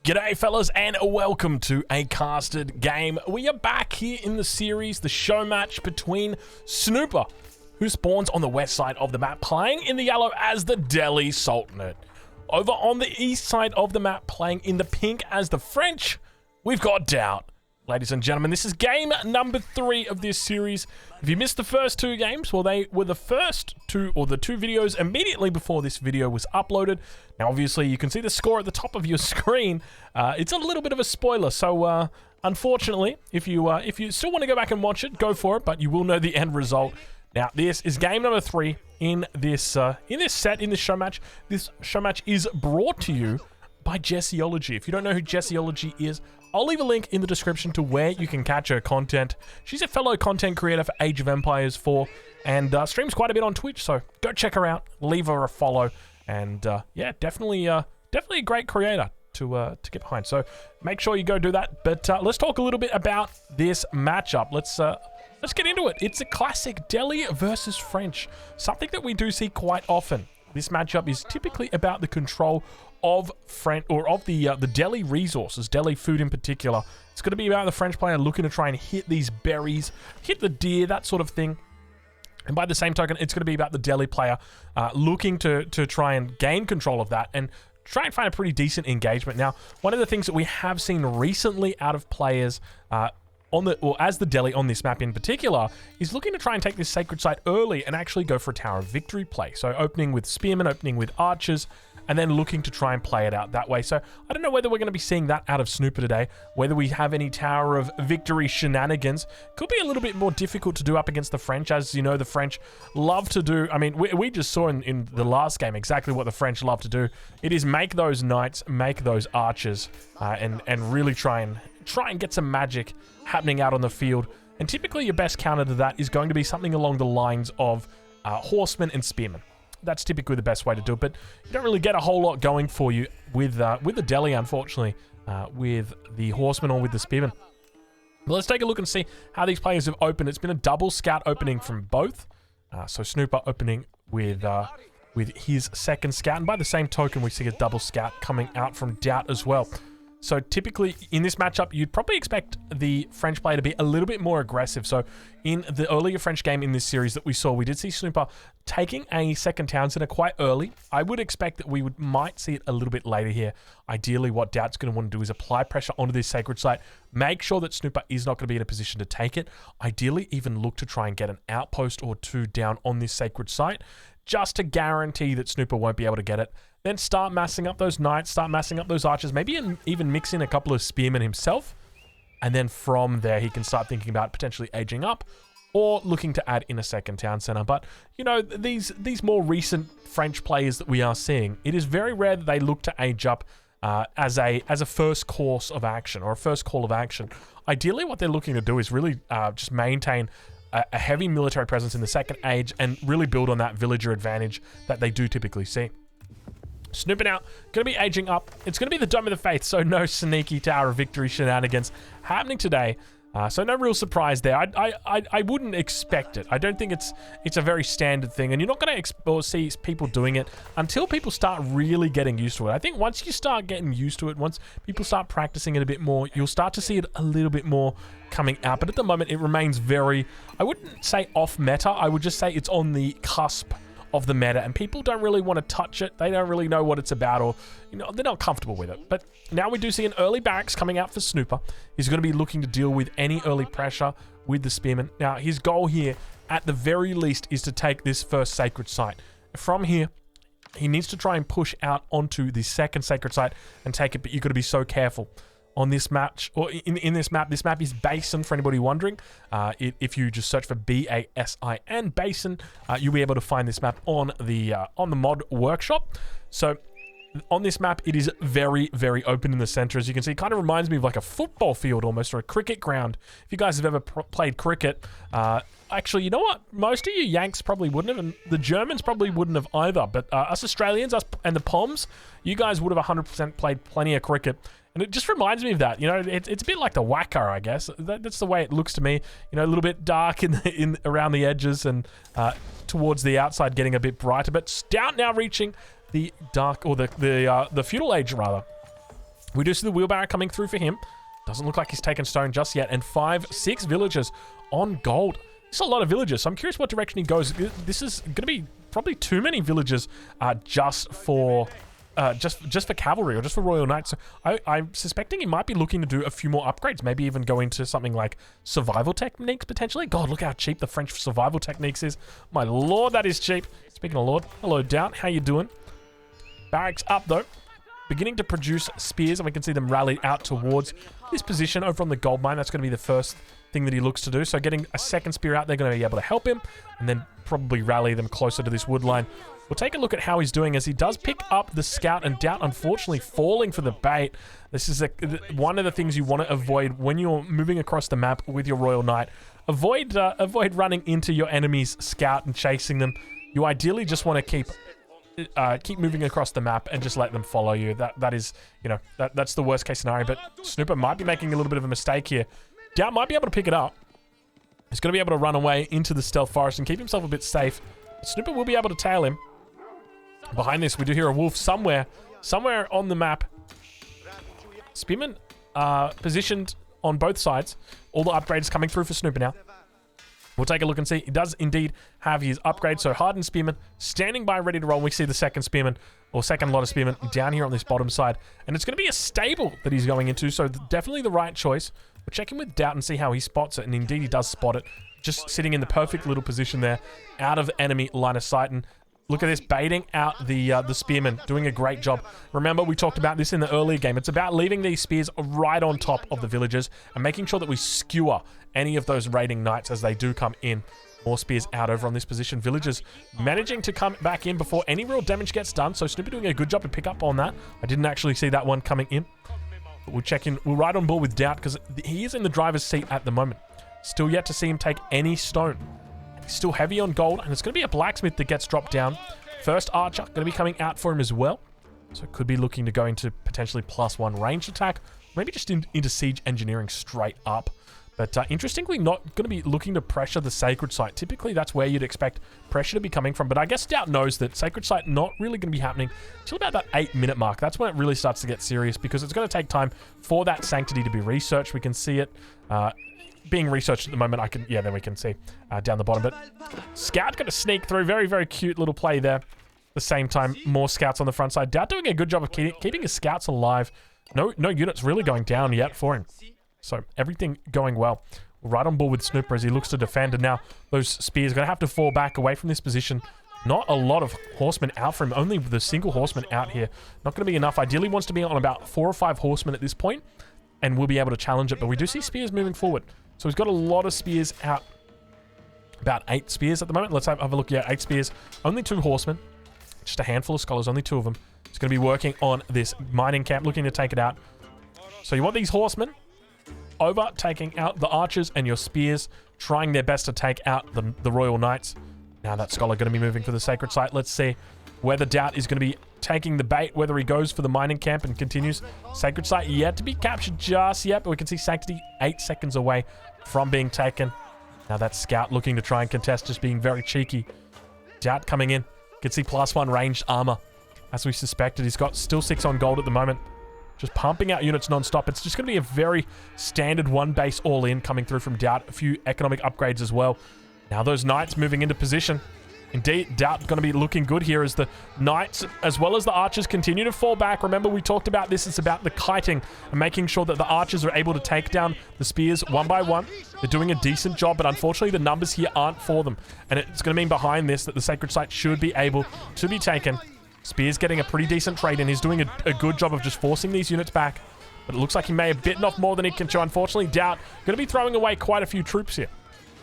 G'day fellas and welcome to a casted game. We are back here in the series, the show match between Snooper, who spawns on the west side of the map, playing in the yellow as the Delhi Sultanate. Over on the east side of the map, playing in the pink as the French, we've got Doubt. Ladies and gentlemen, this is game number 3 of this series. If you missed the first 2 games, well, they were the first 2, or the 2 videos immediately before this video was uploaded. Now, obviously, you can see the score at the top of your screen. It's a little bit of a spoiler, so unfortunately, if you still want to go back and watch it, go for it, but you will know the end result. Now, this is game number 3 in this show match. This show match is brought to you by Jesseology. If you don't know who Jesseology is, I'll leave a link in the description to where you can catch her content. She's a fellow content creator for Age of Empires 4 and streams quite a bit on Twitch, so go check her out, leave her a follow, and yeah, definitely a great creator to get behind. So make sure you go do that. But let's talk a little bit about this matchup. Let's get into it. It's a classic Delhi versus French, something that we do see quite often. This matchup is typically about the control of the Delhi resources, Delhi food in particular. It's going to be about the French player looking to try and hit these berries, hit the deer, that sort of thing. And by the same token, it's going to be about the Delhi player looking to try and gain control of that and try and find a pretty decent engagement. Now, one of the things that we have seen recently out of players as the Delhi on this map in particular, is looking to try and take this sacred site early and actually go for a Tower of Victory play. So opening with spearmen, opening with archers, and then looking to try and play it out that way. So I don't know whether we're going to be seeing that out of Snooper today, whether we have any Tower of Victory shenanigans. Could be a little bit more difficult to do up against the French. As you know, the French love to do, I mean, we just saw in the last game exactly what the French love to do. It is make those knights, make those archers, and really try and get some magic happening out on the field. And typically your best counter to that is going to be something along the lines of horsemen and spearmen. That's typically the best way to do it, but you don't really get a whole lot going for you with the Delhi, unfortunately, with the horsemen or with the spearmen. But let's take a look and see how these players have opened. It's been a double scout opening from both. So Snooper opening with his second scout, and by the same token, we see a double scout coming out from Doubt as well. So typically in this matchup, you'd probably expect the French player to be a little bit more aggressive. So in the earlier French game in this series that we saw, we did see Snooper taking a second town center quite early. I would expect that we might see it a little bit later here. Ideally, what Doubt's going to want to do is apply pressure onto this sacred site, make sure that Snooper is not going to be in a position to take it. Ideally, even look to try and get an outpost or 2 down on this sacred site, just to guarantee that Snooper won't be able to get it. Then start massing up those knights, start massing up those archers, maybe even mix in a couple of spearmen himself. And then from there, he can start thinking about potentially aging up or looking to add in a second town center. But, you know, these more recent French players that we are seeing, it is very rare that they look to age up as a first course of action or a first call of action. Ideally, what they're looking to do is really just maintain a heavy military presence in the second age and really build on that villager advantage that they do typically see. Snooping out, going to be aging up. It's going to be the Dome of the Faith, so no sneaky Tower of Victory shenanigans happening today. So no real surprise there. I wouldn't expect it. I don't think it's a very standard thing, and you're not going to see people doing it until people start really getting used to it. I think once you start getting used to it, once people start practicing it a bit more, you'll start to see it a little bit more coming out. But at the moment, it remains very, I wouldn't say off meta. I would just say it's on the cusp of the meta, and people don't really want to touch it. They don't really know what it's about, or, you know, they're not comfortable with it. But now we do see an early barracks coming out for Snooper. He's going to be looking to deal with any early pressure with the spearmen. Now, his goal here, at the very least, is to take this first sacred site. From here, he needs to try and push out onto the second sacred site and take it, but you've got to be so careful. On this match, or in this map is Basin, for anybody wondering. If you just search for B-A-S-I-N, Basin, you'll be able to find this map on the mod workshop. So on this map, it is very, very open in the center. As you can see, it kind of reminds me of like a football field almost, or a cricket ground. If you guys have ever played cricket, actually, you know what? Most of you Yanks probably wouldn't have, and the Germans probably wouldn't have either. But us Australians, us and the Poms, you guys would have 100% played plenty of cricket. And it just reminds me of that. You know, it's a bit like the Wacker, I guess. That's the way it looks to me. You know, a little bit dark in around the edges and towards the outside getting a bit brighter. But Stout now reaching the dark, or the feudal age rather. We do see the wheelbarrow coming through for him. Doesn't look like he's taken stone just yet. And 6 villagers on gold. It's a lot of villagers, so I'm curious what direction he goes. This is going to be probably too many villagers just for cavalry or just for Royal Knights. So I'm suspecting he might be looking to do a few more upgrades, maybe even go into something like survival techniques potentially. God, look how cheap the French survival techniques is. My lord, that is cheap. Speaking of lord, hello Doubt, how you doing? Barracks up though, beginning to produce spears, and we can see them rally out towards this position over on the gold mine. That's going to be the first thing that he looks to do. So getting a second spear out, they're going to be able to help him, and then probably rally them closer to this wood line. We'll take a look at how he's doing as he does pick up the scout, and Doubt unfortunately falling for the bait. This is one of the things you want to avoid when you're moving across the map with your Royal Knight. Avoid running into your enemy's scout and chasing them. You ideally just want to keep moving across the map and just let them follow you. That is, you know, that's the worst case scenario. But Snooper might be making a little bit of a mistake here. Doubt might be able to pick it up. He's going to be able to run away into the stealth forest and keep himself a bit safe. Snooper will be able to tail him. Behind this, we do hear a wolf somewhere on the map. Spearmen positioned on both sides. All the upgrades coming through for Snooper now. We'll take a look and see. He does indeed have his upgrade. So hardened spearman standing by ready to roll. We see the second spearman or second lot of spearmen down here on this bottom side. And it's going to be a stable that he's going into. So definitely the right choice. We'll check in with Doubt and see how he spots it. And indeed he does spot it. Just sitting in the perfect little position there out of enemy line of sight. And look at this, baiting out the spearmen, doing a great job. Remember, we talked about this in the earlier game. It's about leaving these spears right on top of the villagers and making sure that we skewer any of those raiding knights as they do come in. More spears out over on this position. Villagers managing to come back in before any real damage gets done. So Snoopy doing a good job to pick up on that. I didn't actually see that one coming in. But we'll check in. We'll ride on board with Doubt because he is in the driver's seat at the moment. Still yet to see him take any stone. He's still heavy on gold, and it's going to be a blacksmith that gets dropped down. First archer going to be coming out for him as well. So could be looking to go into potentially +1 ranged attack. Maybe just into siege engineering straight up. But interestingly, not going to be looking to pressure the sacred site. Typically, that's where you'd expect pressure to be coming from. But I guess Doubt knows that sacred site not really going to be happening until about that 8-minute mark. That's when it really starts to get serious because it's going to take time for that sanctity to be researched. We can see it being researched at the moment. Yeah, there we can see down the bottom. But Scout going to sneak through. Very, very cute little play there. At the same time, more scouts on the front side. Doubt doing a good job of keeping his scouts alive. No units really going down yet for him. So everything going well. Right on board with Snooper as he looks to defend. And now those spears are going to have to fall back away from this position. Not a lot of horsemen out for him. Only the single horseman out here. Not going to be enough. Ideally wants to be on about 4 or 5 horsemen at this point. And we'll be able to challenge it. But we do see spears moving forward. So he's got a lot of spears out. About 8 spears at the moment. Let's have a look. Yeah, 8 spears. Only 2 horsemen. Just a handful of scholars. Only 2 of them. He's going to be working on this mining camp. Looking to take it out. So you want these horsemen over, taking out the archers and your spears, trying their best to take out the Royal Knights. Now that scholar going to be moving for the sacred site. Let's see whether Doubt is going to be taking the bait, whether he goes for the mining camp and continues. Sacred site yet to be captured just yet, but we can see Sanctity 8 seconds away from being taken. Now that Scout looking to try and contest, just being very cheeky. Doubt coming in. Can see +1 ranged armor. As we suspected, he's got still 6 on gold at the moment. Just pumping out units non-stop. It's just going to be a very standard 1 base all-in coming through from Doubt. A few economic upgrades as well. Now those knights moving into position. Indeed, Doubt going to be looking good here as the knights as well as the archers continue to fall back. Remember, we talked about this. It's about the kiting and making sure that the archers are able to take down the spears one by one. They're doing a decent job, but unfortunately the numbers here aren't for them. And it's going to mean behind this that the sacred site should be able to be taken. Spears getting a pretty decent trade in. He's doing a good job of just forcing these units back. But it looks like he may have bitten off more than he can chew. Unfortunately, Doubt going to be throwing away quite a few troops here.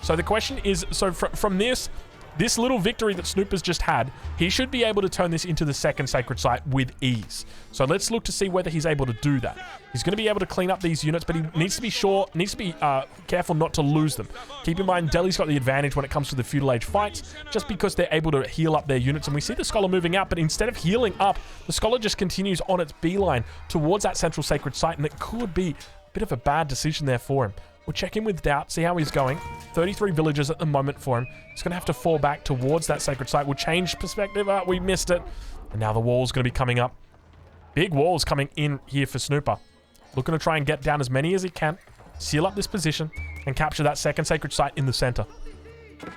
So the question is, so from this little victory that Snooper's just had, he should be able to turn this into the second sacred site with ease. So let's look to see whether he's able to do that. He's going to be able to clean up these units, but he needs to be careful not to lose them. Keep in mind, Delhi's got the advantage when it comes to the feudal age fights, just because they're able to heal up their units. And we see the scholar moving up, but instead of healing up, the scholar just continues on its beeline towards that central sacred site, and it could be a bit of a bad decision there for him. We'll check in with Doubt, see how he's going. 33 villagers at the moment for him. He's going to have to fall back towards that sacred site. We'll change perspective. We missed it. And now the wall's going to be coming up. Big walls coming in here for Snooper. Looking to try and get down as many as he can. Seal up this position and capture that second sacred site in the center.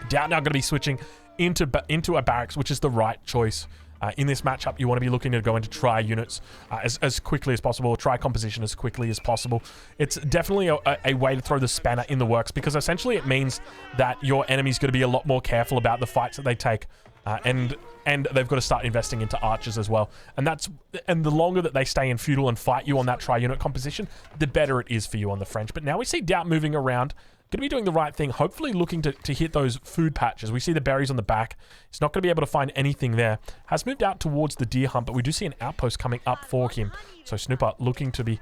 Doubt now going to be switching into a barracks, which is the right choice. In this matchup, you want to be looking to go into try units as quickly as possible, try composition as quickly as possible. It's definitely a way to throw the spanner in the works, because essentially it means that your enemy's going to be a lot more careful about the fights that they take. And they've got to start investing into archers as well. And the longer that they stay in Feudal and fight you on that tri-unit composition, the better it is for you on the French. But now we see Doubt moving around, going to be doing the right thing, hopefully looking to hit those food patches. We see the berries on the back. He's not going to be able to find anything there. Has moved out towards the deer hunt, but we do see an outpost coming up for him. So Snooper looking to be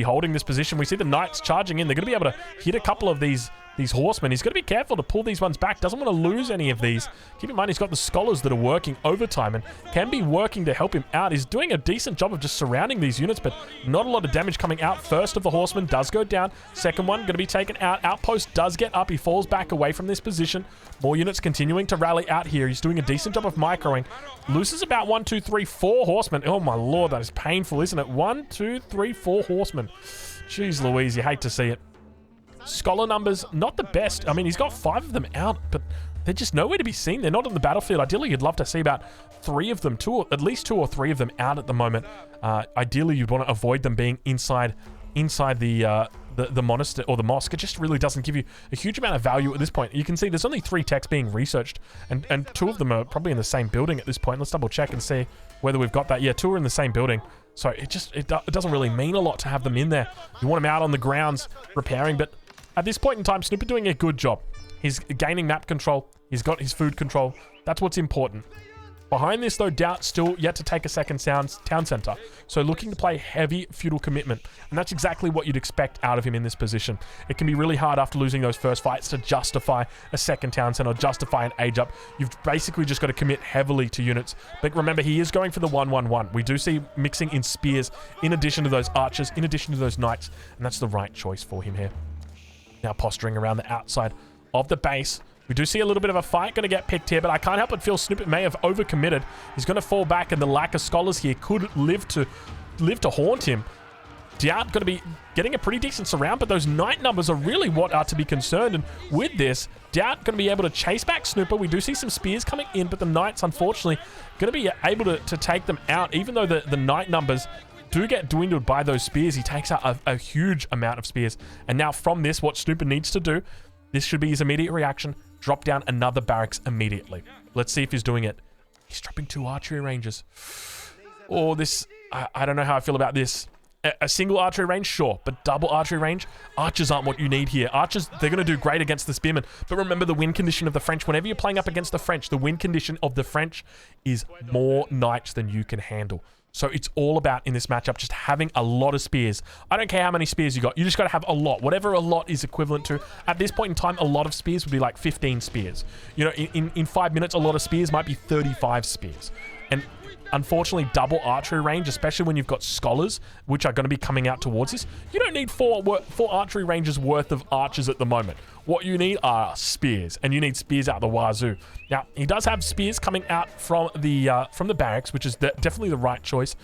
holding this position. We see the knights charging in. They're going to be able to hit a couple of these horsemen. He's got to be careful to pull these ones back. Doesn't want to lose any of these. Keep in mind, he's got the scholars that are working overtime and can be working to help him out. He's doing a decent job of just surrounding these units, but not a lot of damage coming out. First of the horsemen does go down. Second one going to be taken out. Outpost does get up. He falls back away from this position. More units continuing to rally out here. He's doing a decent job of microing. Loses about 1, 2, 3, 4 horsemen. Oh my lord, that is painful, isn't it? 1, 2, 3, 4 horsemen. Jeez Louise, you hate to see it. Scholar numbers, not the best. I mean, he's got 5 of them out, but they're just nowhere to be seen. They're not on the battlefield. Ideally, you'd love to see about 3 of them, at least 2 or 3 of them out at the moment. Ideally, you'd want to avoid them being inside the monastery or the mosque. It just really doesn't give you a huge amount of value at this point. You can see there's only 3 techs being researched, and 2 of them are probably in the same building at this point. Let's double check and see whether we've got that. Yeah, 2 are in the same building. So it doesn't really mean a lot to have them in there. You want them out on the grounds repairing, but at this point in time, Snooper doing a good job. He's gaining map control. He's got his food control. That's what's important. Behind this, though, Doubt still yet to take a second town center. So looking to play heavy feudal commitment. And that's exactly what you'd expect out of him in this position. It can be really hard after losing those first fights to justify a second town center, justify an age up. You've basically just got to commit heavily to units. But remember, he is going for the 1-1-1. We do see mixing in spears in addition to those archers, in addition to those knights. And that's the right choice for him here. Now posturing around the outside of the base. We do see a little bit of a fight going to get picked here, but I can't help but feel Snooper may have overcommitted. He's going to fall back, and the lack of scholars here could live to haunt him. Doubt going to be getting a pretty decent surround, but those knight numbers are really what are to be concerned. And with this, Doubt going to be able to chase back Snooper. We do see some spears coming in, but the knights, unfortunately, going to be able to take them out, even though the knight numbers do get dwindled by those spears. He takes out a huge amount of spears. And now from this, what Snooper needs to do, this should be his immediate reaction, drop down another barracks immediately. Let's see if he's doing it. He's dropping 2 archery ranges. Oh, this, I don't know how I feel about this. A single archery range, sure, but double archery range, archers aren't what you need here. Archers, they're going to do great against the spearmen, but remember the win condition of the French. Whenever you're playing up against the French, the win condition of the French is more knights than you can handle. So it's all about, in this matchup, just having a lot of spears. I don't care how many spears you got. You just got to have a lot. Whatever a lot is equivalent to. At this point in time, a lot of spears would be like 15 spears. You know, in 5 minutes, a lot of spears might be 35 spears. And unfortunately, double archery range, especially when you've got scholars, which are going to be coming out towards this, you don't need four archery ranges worth of archers at the moment. What you need are spears, and you need spears out the wazoo. Now, he does have spears coming out from the barracks, which is definitely the right choice.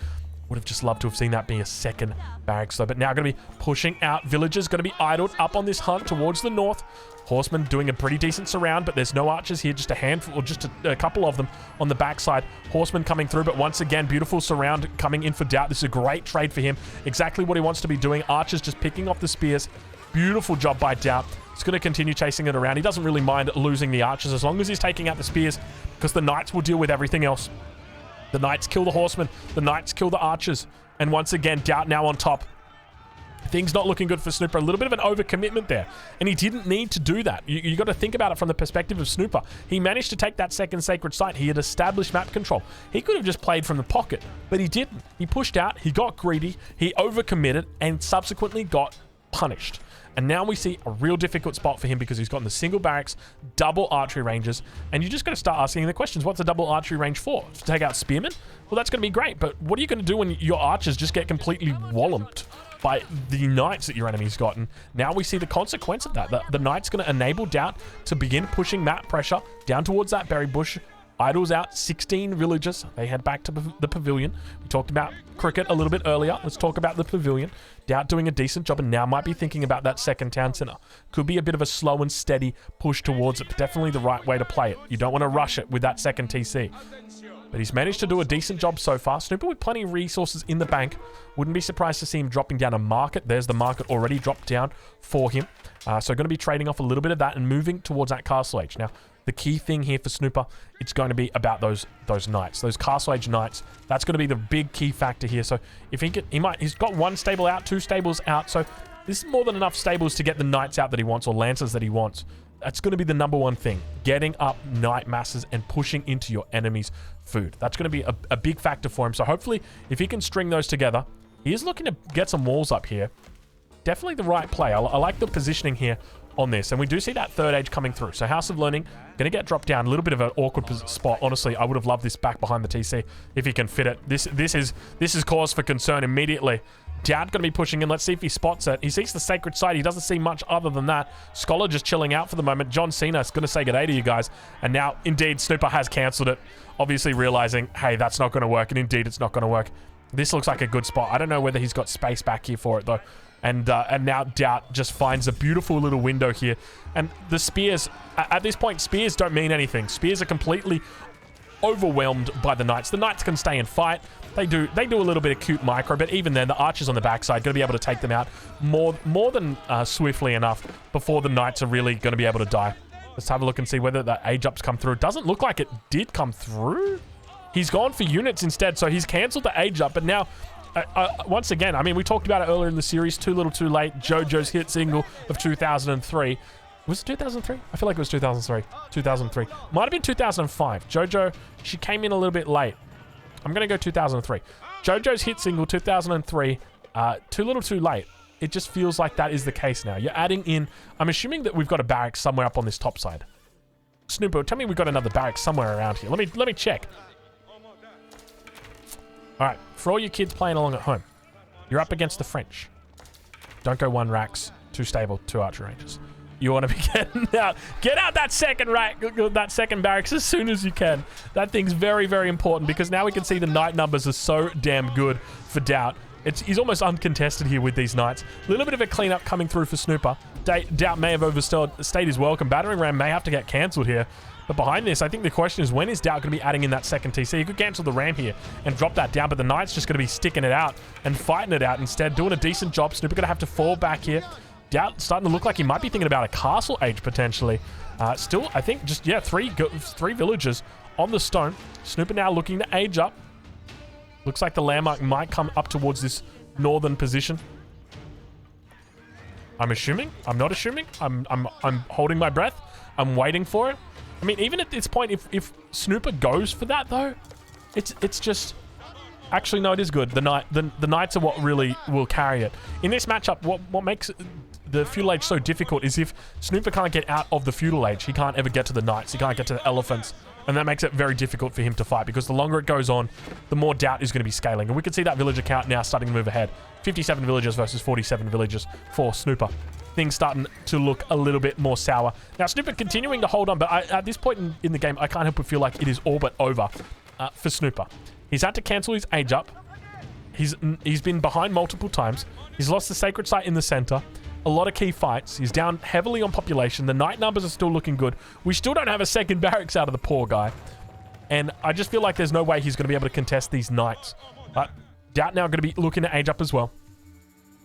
Would have just loved to have seen that be a second barracks, though. But now going to be pushing out villagers, going to be idled up on this hunt towards the north. Horsemen doing a pretty decent surround, but there's no archers here, just a handful, or just a couple of them on the backside. Horsemen coming through, but once again, beautiful surround coming in for Doubt. This is a great trade for him. Exactly what he wants to be doing. Archers just picking off the spears. Beautiful job by Doubt. He's going to continue chasing it around. He doesn't really mind losing the archers as long as he's taking out the spears, because the knights will deal with everything else. The knights kill the horsemen. The knights kill the archers. And once again, Doubt now on top. Things not looking good for Snooper. A little bit of an overcommitment there. And he didn't need to do that. You got to think about it from the perspective of Snooper. He managed to take that second sacred site. He had established map control. He could have just played from the pocket, but he didn't. He pushed out. He got greedy. He overcommitted and subsequently got punished. And now we see a real difficult spot for him because he's gotten the single barracks, double archery ranges, and you just got to start asking the questions. What's a double archery range for? To take out spearmen? Well, that's going to be great, but what are you going to do when your archers just get completely walloped by the knights that your enemy's gotten? Now we see the consequence of that. The knight's going to enable Doubt to begin pushing map pressure down towards that berry bush, Idles out 16 villagers. They head back to the pavilion. We talked about cricket a little bit earlier. Let's talk about the pavilion. Doubt doing a decent job and now might be thinking about that second town center. Could be a bit of a slow and steady push towards it, but definitely the right way to play it. You don't want to rush it with that second TC. But he's managed to do a decent job so far. Snooper with plenty of resources in the bank. Wouldn't be surprised to see him dropping down a market. There's the market already dropped down for him. So going to be trading off a little bit of that and moving towards that Castle Age. Now, the key thing here for Snooper, it's going to be about those knights, those Castle Age knights. That's going to be the big key factor here. So if he's got one stable out, two stables out. So this is more than enough stables to get the knights out that he wants or lancers that he wants. That's going to be the number one thing. Getting up knight masses and pushing into your enemy's food. That's going to be a big factor for him. So hopefully, if he can string those together, he is looking to get some walls up here. Definitely the right play. I like the positioning here on this. And we do see that third age coming through. So House of Learning, going to get dropped down. A little bit of an awkward spot. Honestly, I would have loved this back behind the TC if he can fit it. This is cause for concern immediately. Doubt going to be pushing in. Let's see if he spots it. He sees the sacred site. He doesn't see much other than that. Scholar just chilling out for the moment. John Cena is going to say good day to you guys. And now, indeed, Snooper has cancelled it. Obviously realizing, hey, that's not going to work. And indeed, it's not going to work. This looks like a good spot. I don't know whether he's got space back here for it, though. And now Doubt just finds a beautiful little window here. And the spears, at this point, spears don't mean anything. Spears are completely overwhelmed by the knights. The knights can stay and fight. They do a little bit of cute micro, but even then, the archers on the backside going to be able to take them out more than swiftly enough before the knights are really going to be able to die. Let's have a look and see whether that age ups come through. It doesn't look like it did come through. He's gone for units instead, so he's cancelled the age up, but now once again, I mean, we talked about it earlier in the series, Too Little Too Late, JoJo's hit single of 2003. Was it 2003? I feel like it was 2003. 2003. Might have been 2005. JoJo, she came in a little bit late. I'm going to go 2003. JoJo's hit single, 2003, Too Little Too Late. It just feels like that is the case now. You're adding in, I'm assuming that we've got a barracks somewhere up on this top side. Snooper, tell me we've got another barracks somewhere around here. Let me check. All right, for all you kids playing along at home, you're up against the French. Don't go one racks, two stable, two archer ranges. You want to be getting out. Get out that second rack, that second barracks as soon as you can. That thing's very, very important because now we can see the knight numbers are so damn good for Doubt. He's almost uncontested here with these knights. A little bit of a cleanup coming through for Snooper. Doubt may have overstayed his welcome. Battering ram may have to get cancelled here. But behind this, I think the question is, when is Doubt going to be adding in that second TC? He could cancel the ram here and drop that down, but the knight's just going to be sticking it out and fighting it out instead, doing a decent job. Snooper going to have to fall back here. Doubt starting to look like he might be thinking about a castle age potentially. Still, I think just, yeah, three villagers on the stone. Snooper now looking to age up. Looks like the landmark might come up towards this northern position. I'm assuming. I'm not assuming. I'm holding my breath. I'm waiting for it. I mean, even at this point, if Snooper goes for that though, it's just. Actually, no, it is good. The knights are what really will carry it in this matchup. What makes the feudal age so difficult is if Snooper can't get out of the feudal age, he can't ever get to the knights. He can't get to the elephants, and that makes it very difficult for him to fight because the longer it goes on, the more Doubt is going to be scaling. And we can see that villager count now starting to move ahead. 57 villagers versus 47 villagers for Snooper. Things starting to look a little bit more sour. Now, Snooper continuing to hold on, but at this point in the game, I can't help but feel like it is all but over for Snooper. He's had to cancel his age up. He's been behind multiple times. He's lost the sacred site in the center. A lot of key fights. He's down heavily on population. The knight numbers are still looking good. We still don't have a second barracks out of the poor guy. And I just feel like there's no way he's going to be able to contest these knights. Doubt now going to be looking to age up as well.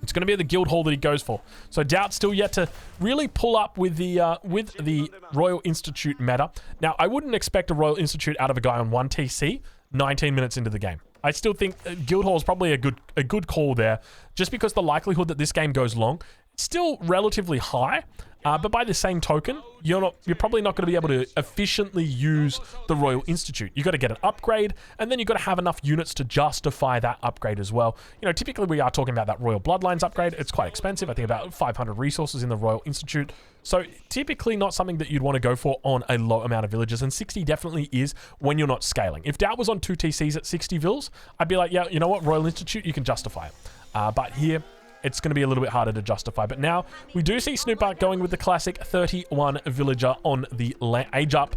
It's going to be the guild hall that he goes for. So Doubt still yet to really pull up with the Royal Institute meta. Now, I wouldn't expect a Royal Institute out of a guy on 1 TC 19 minutes into the game. I still think guild hall is probably a good call there, just because the likelihood that this game goes long is still relatively high. But by the same token, you're probably not going to be able to efficiently use the Royal Institute. You got to get an upgrade, and then you got to have enough units to justify that upgrade as well. You know, typically we are talking about that Royal Bloodlines upgrade. It's quite expensive. I think about 500 resources in the Royal Institute. So typically not something that you'd want to go for on a low amount of villages, and 60 definitely is when you're not scaling. If Doubt was on 2 TCs at 60 vills, I'd be like, yeah, you know what, Royal Institute, you can justify it. But here, it's going to be a little bit harder to justify. But now, we do see Snooper going with the classic 31 villager on the age up.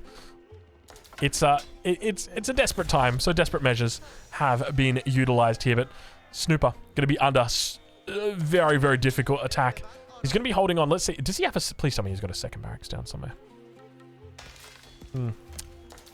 it's a desperate time, so desperate measures have been utilized here. But Snooper going to be under very, very difficult attack. He's going to be holding on. Let's see. Does he have a... Please tell me he's got a second barracks down somewhere.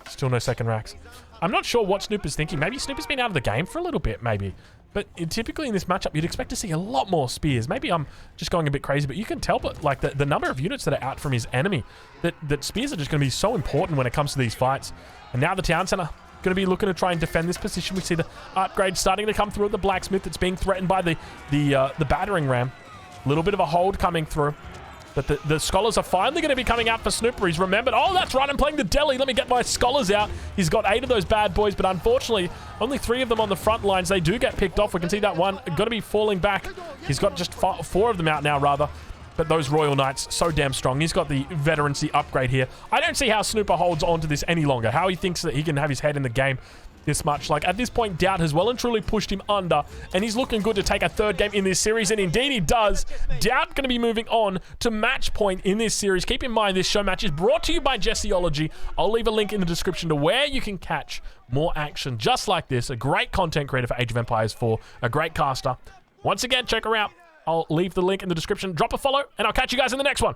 Still no second racks. I'm not sure what Snooper's thinking. Maybe Snooper's been out of the game for a little bit, maybe. But typically in this matchup, you'd expect to see a lot more spears. Maybe I'm just going a bit crazy, but you can tell, but like the number of units that are out from his enemy, that spears are just going to be so important when it comes to these fights. And now the town center going to be looking to try and defend this position. We see the upgrade starting to come through at the blacksmith that's being threatened by the battering ram. A little bit of a hold coming through. But the scholars are finally going to be coming out for Snooper. He's remembered, oh, that's right, I'm playing the deli. Let me get my scholars out. He's got 8 of those bad boys, but unfortunately, only 3 of them on the front lines. They do get picked off. We can see that one got to be falling back. He's got just 4 of them out now, rather. But those Royal Knights, so damn strong. He's got the veterancy upgrade here. I don't see how Snooper holds on to this any longer. How he thinks that he can have his head in the game this much. Like, at this point, Doubt has well and truly pushed him under, and he's looking good to take a 3rd game in this series, and indeed he does. Doubt going to be moving on to match point in this series. Keep in mind, this show match is brought to you by Jesseology. I'll leave a link in the description to where you can catch more action just like this. A great content creator for Age of Empires 4, a great caster. Once again, check her out. I'll leave the link in the description. Drop a follow, and I'll catch you guys in the next one.